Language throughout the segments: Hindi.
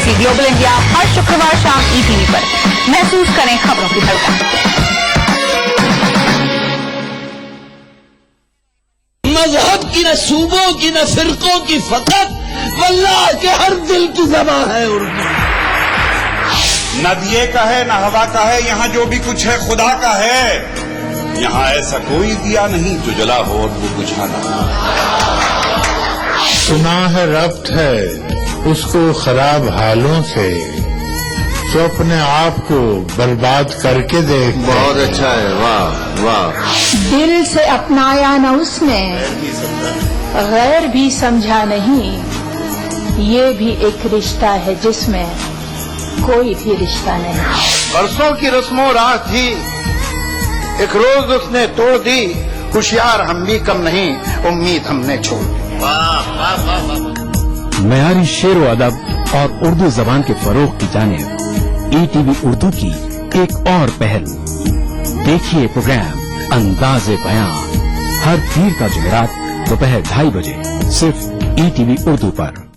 देखिए ग्लोबल इंडिया हर शुक्रवार शाम ईटीवी पर। महसूस करें खबरों की धड़कन। मजहब की न सूबों की न फिरकों की फकत वल्लाह के हर दिल की ज़बान है उर्दू। न दिए का है न हवा का है, यहाँ जो भी कुछ है खुदा का है। यहाँ ऐसा कोई दिया नहीं जो जला हो और वो बुझा ना। सुना है रब्त है उसको खराब हालों से, जो अपने आप को बर्बाद करके देख। बहुत अच्छा है, वाह वाह। दिल से अपनाया न उसने, गैर भी समझा नहीं। ये भी एक रिश्ता है जिसमें कोई भी रिश्ता नहीं। बरसों की रस्मों राह थी, एक रोज उसने तोड़ दी। होशियार हम भी कम नहीं, उम्मीद हमने छोड़ दी। मयारी शेर व अदब और उर्दू जबान के फरोग की जानिब ईटीवी उर्दू की एक और पहल। देखिए प्रोग्राम अंदाज़े बयां हर पीर का जुमेरात दोपहर 2:30 बजे सिर्फ ईटीवी उर्दू पर।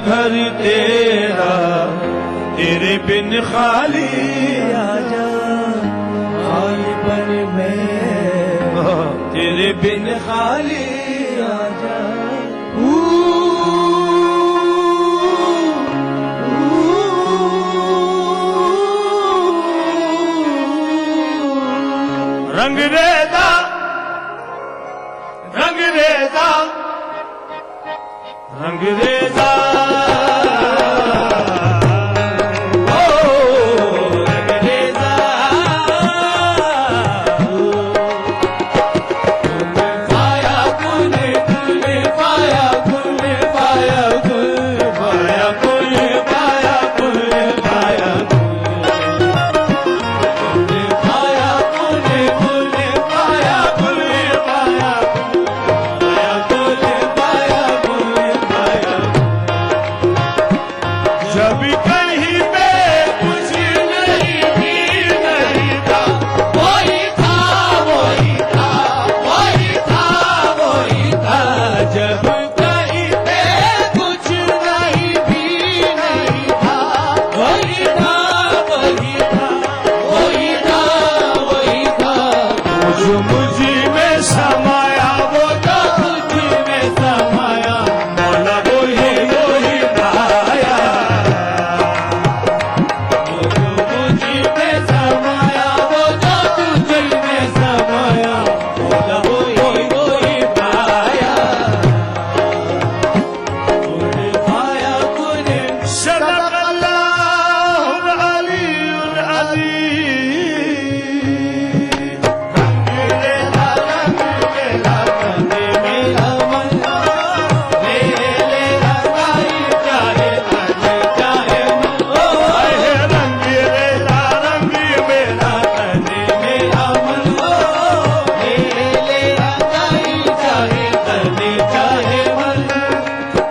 घर तेरा तेरे बिन खाली आजा, खाली पन में तेरे बिन खाली आजा। रंग रेदा रंग रेदा रंग रेदा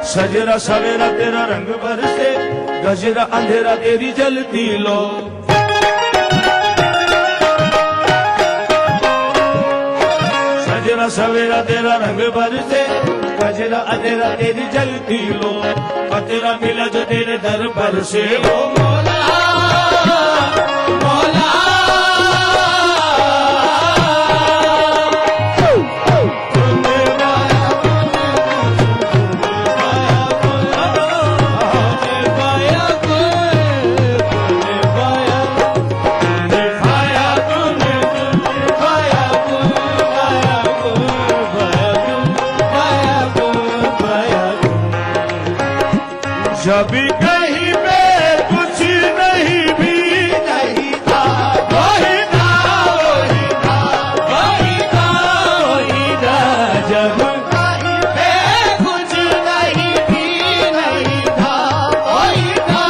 सजरा सवेरा तेरा रंग बरसे, गजरा अंधेरा तेरी जलती लो। सजरा सवेरा तेरा रंग बरसे, गजरा अंधेरा तेरी जलती लो। तेरा मिला जो तेरे दर पर से, ओ मौला मौला। कभी कहीं पे कुछ नहीं भी नहीं था, वही था वही था वही था वही था, जब कहीं पे कुछ नहीं भी नहीं था, वही था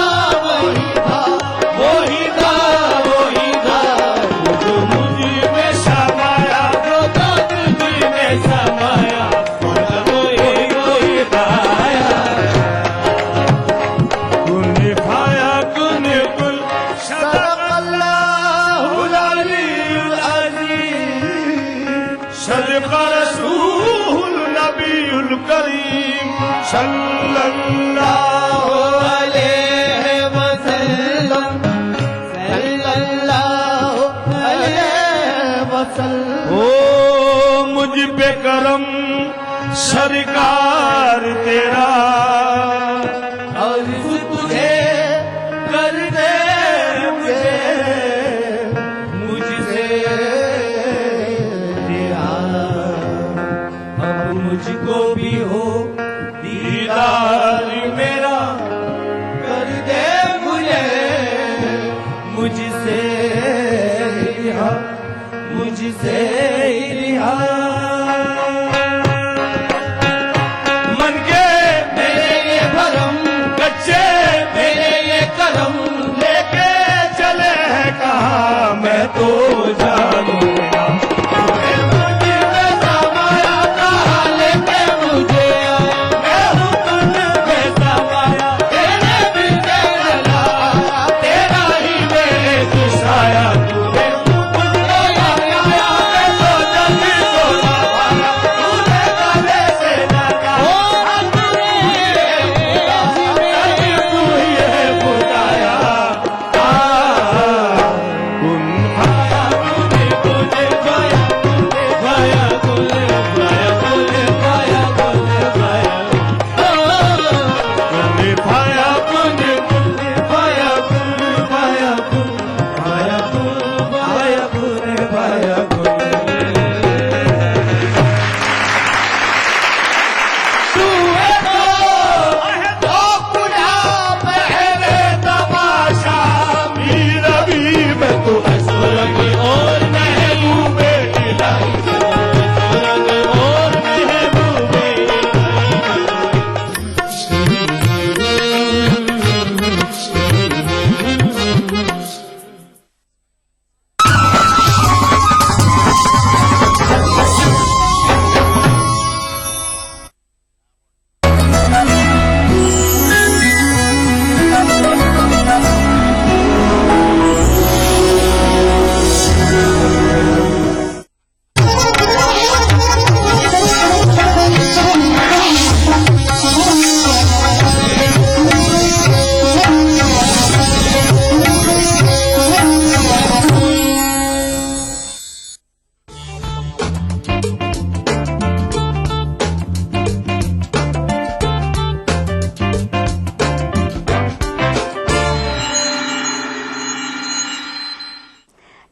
वही था वही था वही था, जो मुझ में समाया तो तुझ में समाया, वही पाया कुन फाया कुन कुल सदक़ल्लाहुल अलीयुल अज़ीम, सदक़ रसूलुल नबीयुल करीम सल्लल्लाहु अलैहि वसल्लम सल्लल्लाहु अलैहि वसल्लम। ओ मुझ पे करम सरकार तेरा, अर्ज़ तुझे कर दे मुझे मुझसे तेरा, अब मुझको भी हो दीदार मेरा, कर दे मुझे मुझसे रिहा मुझसे रिहा। मन के मेरे ये भरम कच्चे मेरे ये करम, लेके चले हैं कहाँ मैं तो जानूंगा, मुझे में समाया कहाँ लेके मुझे आया, मैं हूँ तुझ में समाया तेरे भी तेरे लाया, तेरा ही मेरे दुसाया, तूने मुझको आया मैं तो जल्दी तो ना पाया, तूने गले से लगाया तू ही है बुलाया, कुन फाया कुने कुने फाया कुने फाया कुने फाया कुने फाया कुने फाया कुने फाया कुने कुने फाया कुने फाया कुने फाया कुने फाया कुने फाया कुने। तू है तो खुदा पहले तमाशा, मेरा भी मैं तो असरंग और महबूबे इलाही, असरंग और महबूबे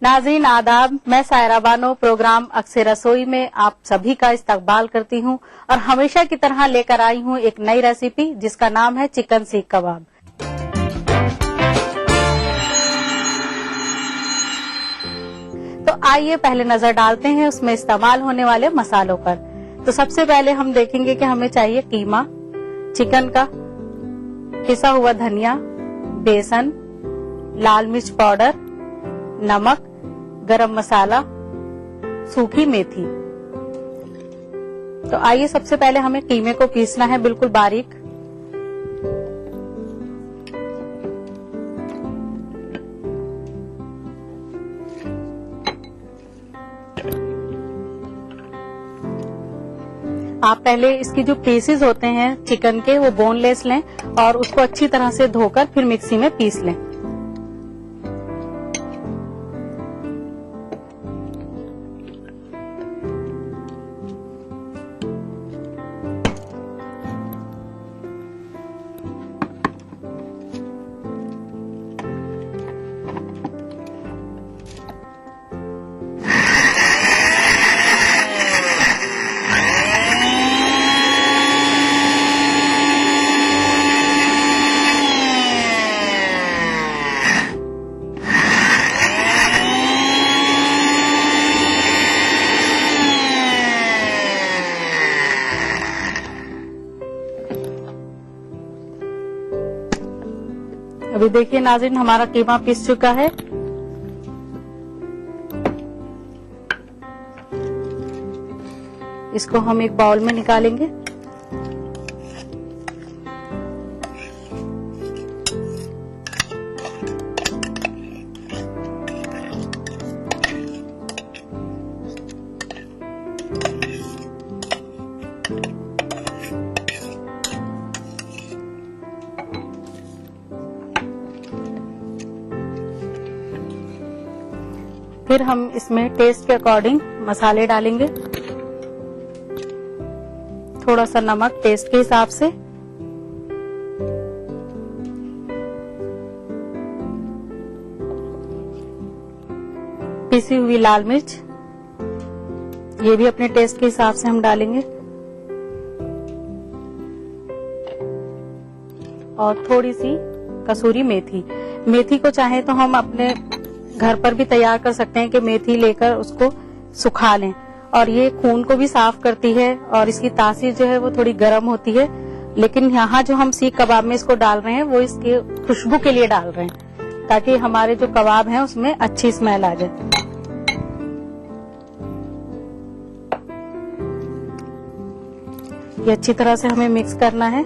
नाज़रीन आदाब, मैं सायरा बानो प्रोग्राम अक्सर रसोई में आप सभी का इस्तकबाल करती हूं और हमेशा की तरह लेकर आई हूं एक नई रेसिपी जिसका नाम है चिकन सीख कबाब। तो आइए पहले नजर डालते हैं उसमें इस्तेमाल होने वाले मसालों पर। तो सबसे पहले हम देखेंगे कि हमें चाहिए कीमा चिकन का, पिसा हुआ धनिया, बेसन, लाल मिर्च पाउडर, नमक, गरम मसाला, सूखी मेथी। तो आइए सबसे पहले हमें कीमे को पीसना है बिल्कुल बारीक। आप पहले इसकी जो पीसेस होते हैं चिकन के वो बोनलेस लें और उसको अच्छी तरह से धोकर फिर मिक्सी में पीस लें। अभी देखिए नाज़रीन, हमारा कीमा पिस चुका है। इसको हम एक बाउल में निकालेंगे। फिर हम इसमें टेस्ट के अकॉर्डिंग मसाले डालेंगे। थोड़ा सा नमक टेस्ट के हिसाब से, पिसी हुई लाल मिर्च, ये भी अपने टेस्ट के हिसाब से हम डालेंगे, और थोड़ी सी कसूरी मेथी। मेथी को चाहे तो हम अपने घर पर भी तैयार कर सकते हैं कि मेथी लेकर उसको सुखा लें, और ये खून को भी साफ करती है और इसकी तासीर जो है वो थोड़ी गर्म होती है। लेकिन यहाँ जो हम सीख कबाब में इसको डाल रहे हैं वो इसकी खुशबू के लिए डाल रहे हैं, ताकि हमारे जो कबाब हैं उसमें अच्छी स्मेल आ जाए। ये अच्छी तरह से हमें मिक्स करना है।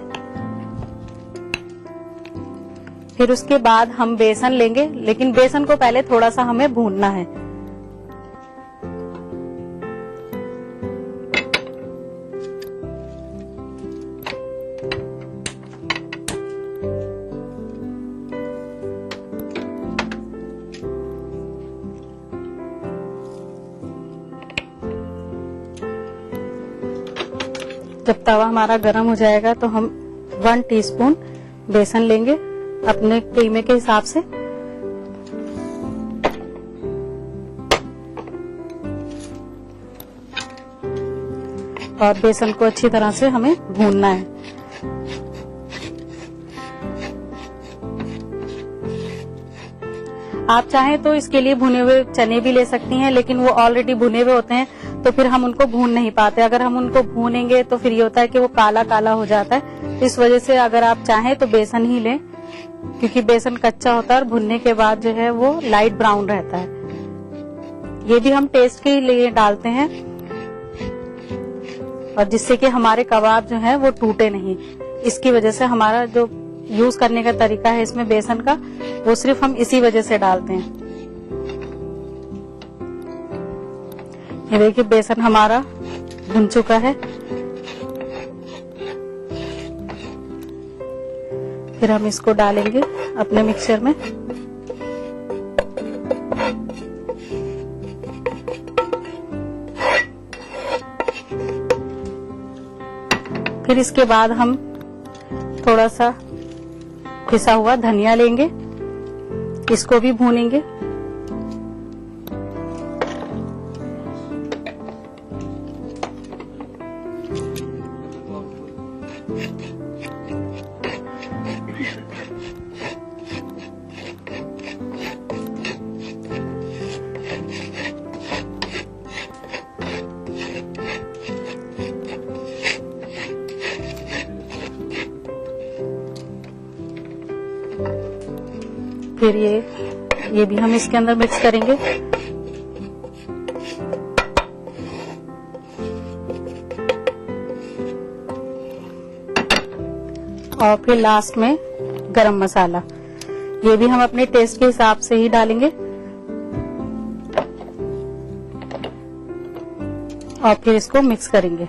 फिर उसके बाद हम बेसन लेंगे, लेकिन बेसन को पहले थोड़ा सा हमें भूनना है। जब तवा हमारा गर्म हो जाएगा तो हम 1 टीस्पून बेसन लेंगे अपने कीमे के हिसाब से, और बेसन को अच्छी तरह से हमें भूनना है। आप चाहें तो इसके लिए भुने हुए चने भी ले सकती हैं, लेकिन वो ऑलरेडी भुने हुए होते हैं तो फिर हम उनको भून नहीं पाते। अगर हम उनको भूनेंगे तो फिर ये होता है कि वो काला काला हो जाता है। इस वजह से अगर आप चाहें तो बेसन ही लें, क्योंकि बेसन कच्चा होता है और भुनने के बाद जो है वो लाइट ब्राउन रहता है। ये भी हम टेस्ट के लिए डालते हैं, और जिससे कि हमारे कबाब जो है वो टूटे नहीं। इसकी वजह से हमारा जो यूज करने का तरीका है इसमें बेसन का, वो सिर्फ हम इसी वजह से डालते हैं। ये देखिए बेसन हमारा भुन चुका है। फिर हम इसको डालेंगे अपने मिक्सचर में। फिर इसके बाद हम थोड़ा सा पिसा हुआ धनिया लेंगे, इसको भी भूनेंगे। फिर ये भी हम इसके अंदर मिक्स करेंगे। और फिर लास्ट में गरम मसाला, ये भी हम अपने टेस्ट के हिसाब से ही डालेंगे। और फिर इसको मिक्स करेंगे।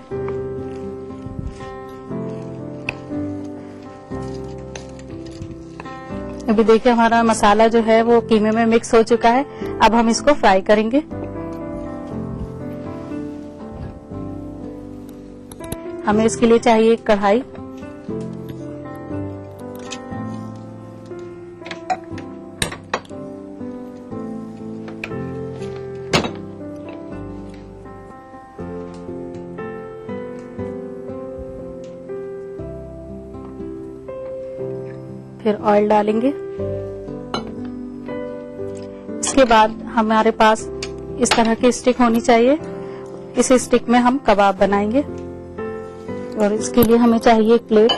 अभी देखिए हमारा मसाला जो है वो कीमे में मिक्स हो चुका है। अब हम इसको फ्राई करेंगे। हमें इसके लिए चाहिए एक कढ़ाई, फिर ऑयल डालेंगे। इसके बाद हमारे पास इस तरह की स्टिक होनी चाहिए। इस स्टिक में हम कबाब बनाएंगे, और इसके लिए हमें चाहिए एक प्लेट।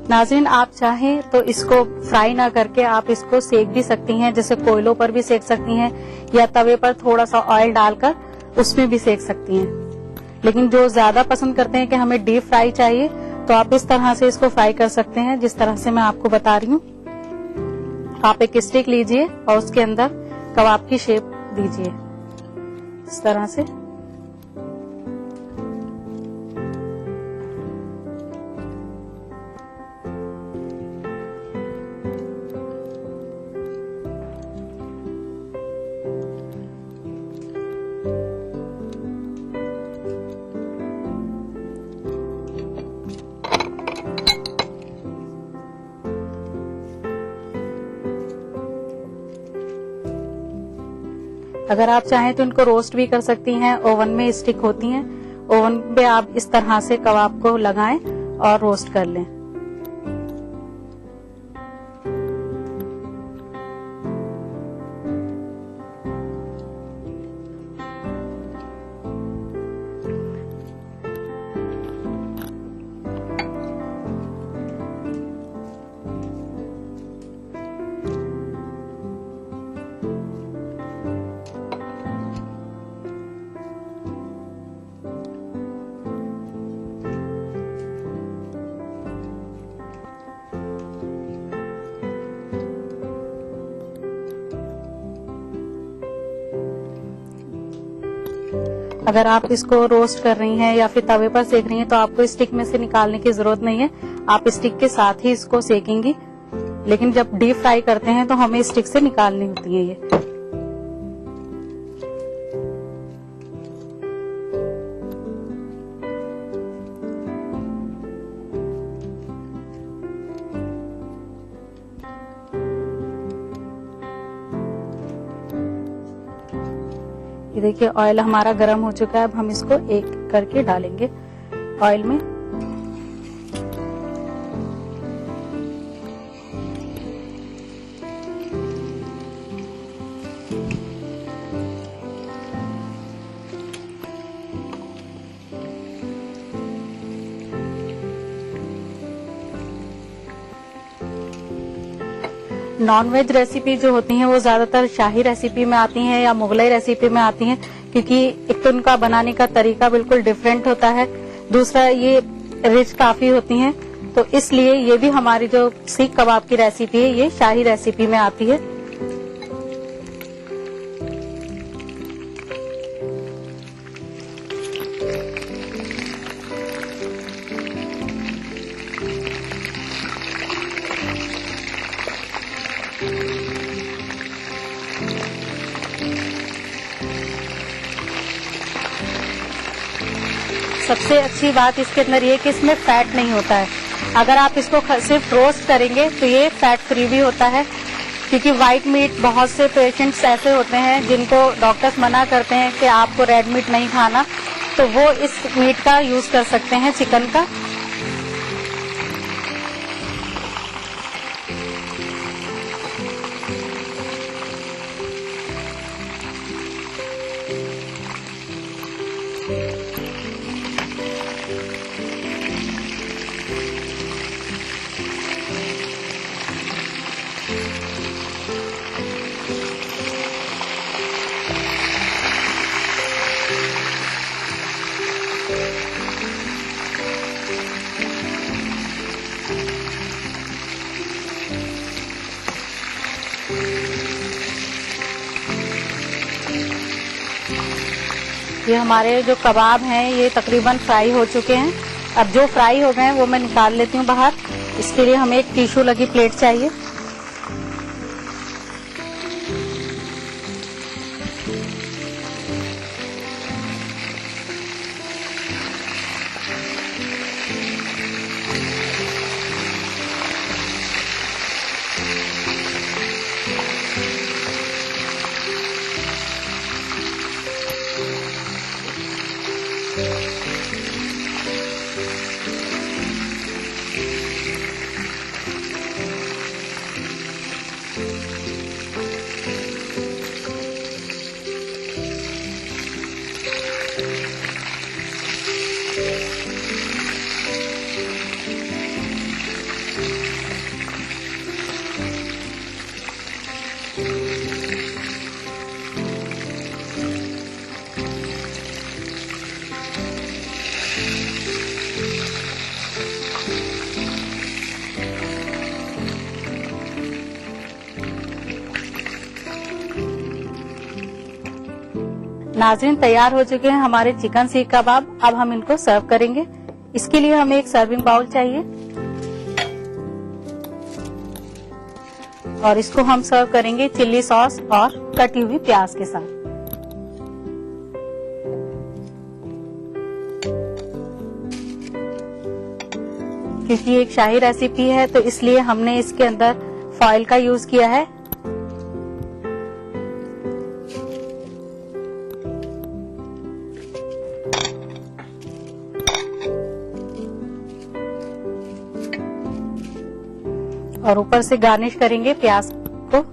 नाज़रीन, आप चाहें तो इसको फ्राई ना करके आप इसको सेक भी सकती हैं, जैसे कोयलों पर भी सेक सकती हैं या तवे पर थोड़ा सा ऑयल डालकर उसमें भी सेक सकती हैं। लेकिन जो ज्यादा पसंद करते हैं कि हमें डीप फ्राई चाहिए, तो आप इस तरह से इसको फ्राई कर सकते हैं, जिस तरह से मैं आपको बता रही हूँ। आप एक स्टिक लीजिए और उसके अंदर कबाब की शेप दीजिए इस तरह से। अगर आप चाहें तो इनको रोस्ट भी कर सकती हैं, ओवन में स्टिक होती हैं, ओवन पे आप इस तरह से कबाब को लगाएं और रोस्ट कर लें। अगर आप इसको रोस्ट कर रही हैं या फिर तवे पर सेक रही हैं तो आपको स्टिक में से निकालने की जरूरत नहीं है, आप स्टिक के साथ ही इसको सेकेंगी। लेकिन जब डीप फ्राई करते हैं तो हमें स्टिक से निकालनी होती है ये। ये देखिए ऑयल हमारा गर्म हो चुका है। अब हम इसको एक करके डालेंगे ऑयल में। नॉनवेज रेसिपी जो होती हैं वो ज्यादातर शाही रेसिपी में आती हैं या मुगलई रेसिपी में आती हैं, क्योंकि एक तो उनका बनाने का तरीका बिल्कुल डिफरेंट होता है, दूसरा ये रिच काफी होती हैं, तो इसलिए ये भी हमारी जो सीख कबाब की रेसिपी है ये शाही रेसिपी में आती है। सबसे अच्छी बात इसके अंदर ये कि इसमें फैट नहीं होता है। अगर आप इसको सिर्फ रोस्ट करेंगे तो ये फैट फ्री भी होता है, क्योंकि व्हाइट मीट बहुत से पेशेंट्स ऐसे होते हैं जिनको डॉक्टर्स मना करते हैं कि आपको रेड मीट नहीं खाना, तो वो इस मीट का यूज कर सकते हैं, चिकन का। ये हमारे जो कबाब हैं ये तकरीबन फ्राई हो चुके हैं। अब जो फ्राई हो गए हैं वो मैं निकाल लेती हूँ बाहर। इसके लिए हमें एक टिश्यू लगी प्लेट चाहिए। नाज़रीन, तैयार हो चुके हैं हमारे चिकन सीख कबाब। अब हम इनको सर्व करेंगे। इसके लिए हमें एक सर्विंग बाउल चाहिए और इसको हम सर्व करेंगे चिल्ली सॉस और कटी हुई प्याज के साथ। क्योंकि ये एक शाही रेसिपी है तो इसलिए हमने इसके अंदर फॉइल का यूज किया है। और ऊपर से गार्निश करेंगे प्याज को।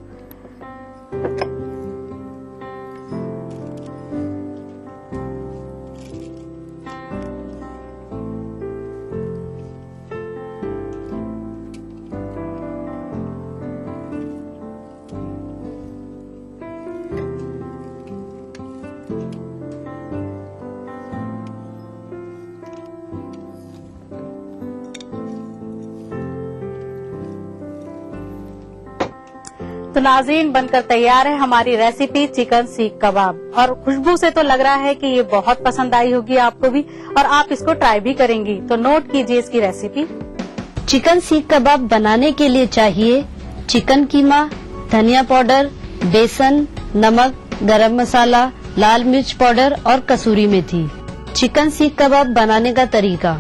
तो नाज़रीन, बनकर तैयार है हमारी रेसिपी चिकन सीख कबाब। और खुशबू से तो लग रहा है कि ये बहुत पसंद आई होगी आपको भी, और आप इसको ट्राई भी करेंगी। तो नोट कीजिए इसकी रेसिपी। चिकन सीख कबाब बनाने के लिए चाहिए चिकन कीमा, धनिया पाउडर, बेसन, नमक, गरम मसाला, लाल मिर्च पाउडर और कसूरी मेथी। चिकन सीख कबाब बनाने का तरीका: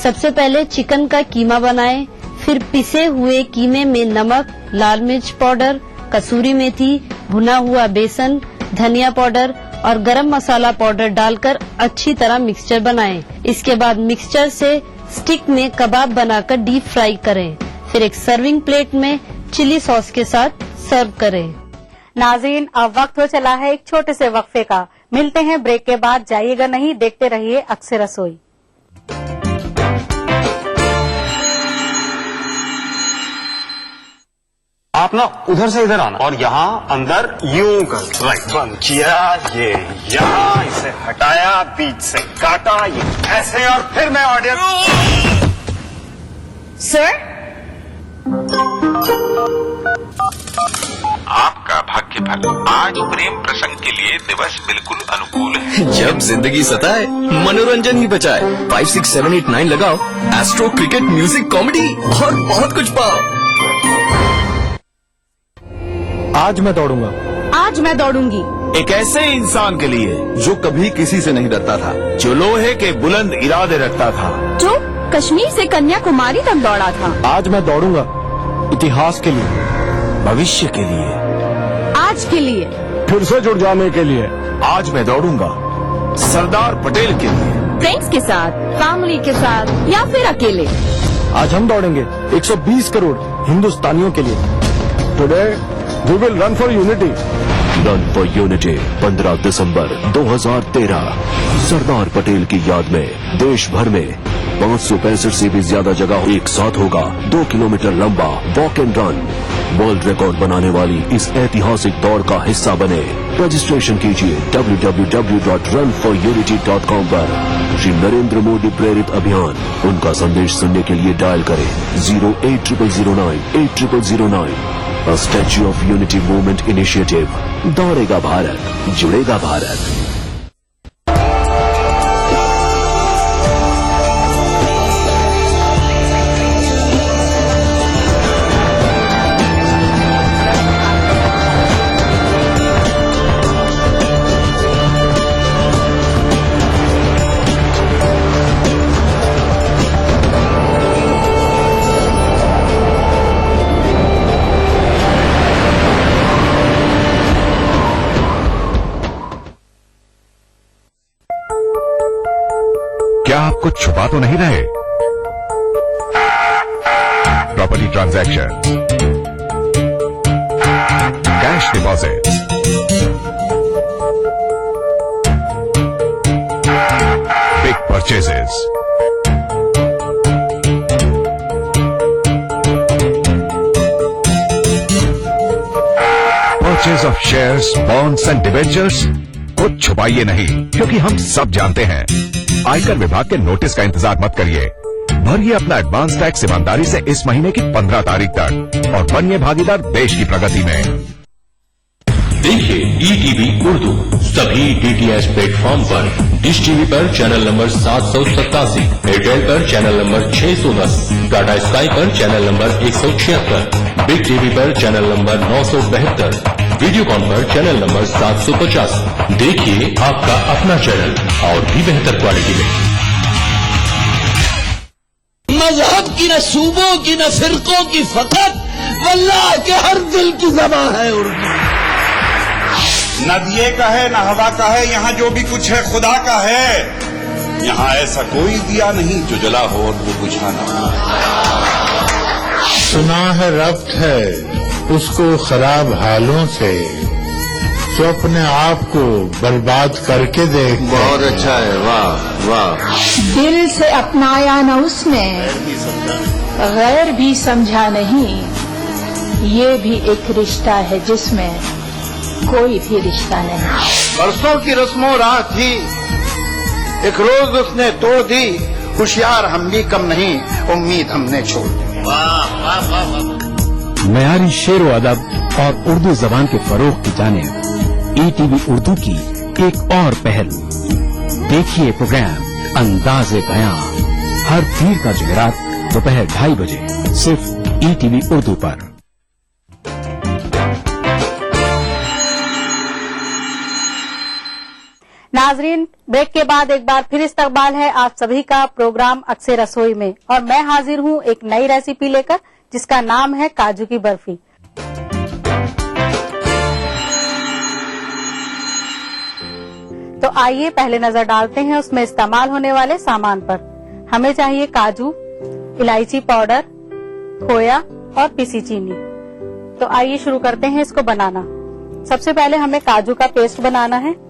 सबसे पहले चिकन का कीमा बनाएं, फिर पिसे हुए कीमे में नमक, लाल मिर्च पाउडर, कसूरी मेथी, भुना हुआ बेसन, धनिया पाउडर और गरम मसाला पाउडर डालकर अच्छी तरह मिक्सचर बनाएं। इसके बाद मिक्सचर से स्टिक में कबाब बनाकर डीप फ्राई करें। फिर एक सर्विंग प्लेट में चिली सॉस के साथ सर्व करें। नाज़रीन, अब वक्त हो चला है एक छोटे से वक्फे का। मिलते हैं ब्रेक के बाद। जाइएगा नहीं, देखते रहिए अक्सर रसोई। आप ना उधर से इधर आना और यहाँ अंदर यूं कर। राइट, बंद किया, ये यहाँ इसे हटाया, बीच से काटा, ये ऐसे, और फिर मैं ऑर्डर। सर, आपका भाग्य फल। आज प्रेम प्रसंग के लिए दिवस बिल्कुल अनुकूल है। जब जिंदगी सताए मनोरंजन ही बचाए। 5, 6, 7, 8, 9 लगाओ। एस्ट्रो, क्रिकेट, म्यूजिक, कॉमेडी और बहुत कुछ पाओ। आज मैं दौड़ूंगा। आज मैं दौड़ूंगी। एक ऐसे इंसान के लिए जो कभी किसी से नहीं डरता था, जो लोहे के बुलंद इरादे रखता था, जो कश्मीर से कन्याकुमारी तक दौड़ा था। आज मैं दौड़ूंगा इतिहास के लिए, भविष्य के लिए, आज के लिए, फिर से जुड़ जाने के लिए। आज मैं दौड़ूंगा सरदार पटेल के लिए। फ्रेंड्स के साथ, फैमिली के साथ या फिर अकेले। आज हम दौड़ेंगे 120 करोड़ हिंदुस्तानियों के लिए। Today we will run for unity. Run for unity 15 दिसंबर 2013 सरदार पटेल की याद में देश भर में 565 से भी ज्यादा जगह एक साथ होगा 2 किलोमीटर लंबा walk and run. World record बनाने वाली इस ऐतिहासिक दौड़ का हिस्सा बने। रजिस्ट्रेशन कीजिए www.runforunity.com पर। श्री नरेंद्र मोदी प्रेरित अभियान, उनका संदेश सुनने के लिए डायल करें 08009 A Statue of Unity Movement Initiative। दौड़ेगा Bharat, जुड़ेगा भारत। क्या आप कुछ छुपा तो नहीं रहे? Property transaction, cash deposit, big purchases, purchase of shares, bonds and debentures. कुछ छुपाइए नहीं, क्योंकि हम सब जानते हैं। आयकर विभाग के नोटिस का इंतजार मत करिए। भरिए अपना एडवांस टैक्स ईमानदारी से इस महीने की 15 तारीख तक और बनिए भागीदार देश की प्रगति में। देखिए ETV उर्दू सभी DTH प्लेटफॉर्म पर, डिश टीवी पर चैनल नंबर 787, एयरटेल पर चैनल नंबर 610, टाटा स्काई पर चैनल नंबर 176, बिग टीवी पर चैनल नंबर 972, वीडियोकॉन पर चैनल नंबर 750। देखिए आपका अपना चैनल और भी बेहतर क्वालिटी में। मजहब की न सूबों की न फिरकों की फकत, वल्लाह के हर दिल की ज़बां है उर्दू। न दिए का है न हवा का है, यहाँ जो भी कुछ है खुदा का है। यहाँ ऐसा कोई दिया नहीं जो जला हो और वो बुझा ना हो। सुना है रब्त है उसको खराब हालों से, जो अपने आप को बर्बाद करके देख। बहुत अच्छा है, वाह वाह। दिल से अपनाया न उसने, गैर भी समझा नहीं, ये भी एक रिश्ता है जिसमें कोई भी रिश्ता नहीं। बरसों की रस्मों राह थी, एक रोज उसने तोड़ दी, होशियार हम भी कम नहीं, उम्मीद हमने छोड़ दी। मयारी शेर व अदब और उर्दू जबान के फरोग की जानिब ETV उर्दू की एक और पहल। देखिए प्रोग्राम अंदाज़े बयां हर पीर का जुमेरात दोपहर 2:30 बजे सिर्फ ETV उर्दू पर। नाजरीन, ब्रेक के बाद एक बार फिर इस्तकबाल है आप सभी का प्रोग्राम अक्से रसोई में, और मैं हाजिर हूं एक नई रेसिपी लेकर जिसका नाम है काजू की बर्फी। तो आइए पहले नजर डालते हैं उसमें इस्तेमाल होने वाले सामान पर। हमें चाहिए काजू, इलायची पाउडर, खोया और पिसी चीनी। तो आइए शुरू करते हैं इसको बनाना। सबसे पहले हमें काजू का पेस्ट बनाना है।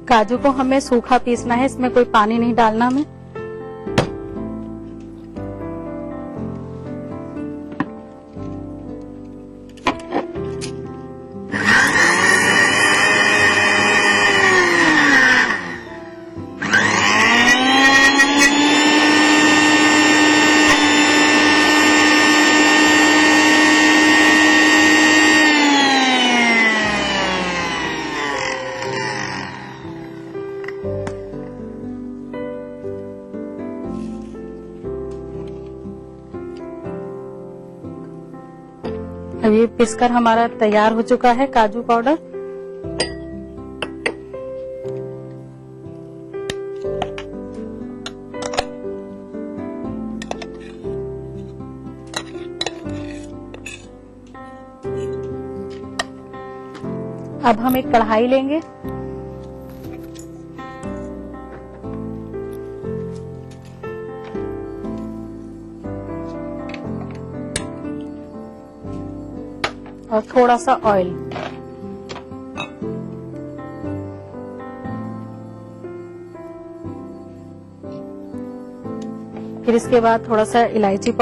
काजू को हमें सूखा पीसना है, इसमें कोई पानी नहीं डालना हमें। अब ये पिसकर हमारा तैयार हो चुका है काजू पाउडर। अब हम एक कढ़ाई लेंगे, और थोड़ा सा ऑयल। फिर इसके बाद थोड़ा सा इलायची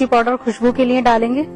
पाउडर खुशबू के लिए डालेंगे।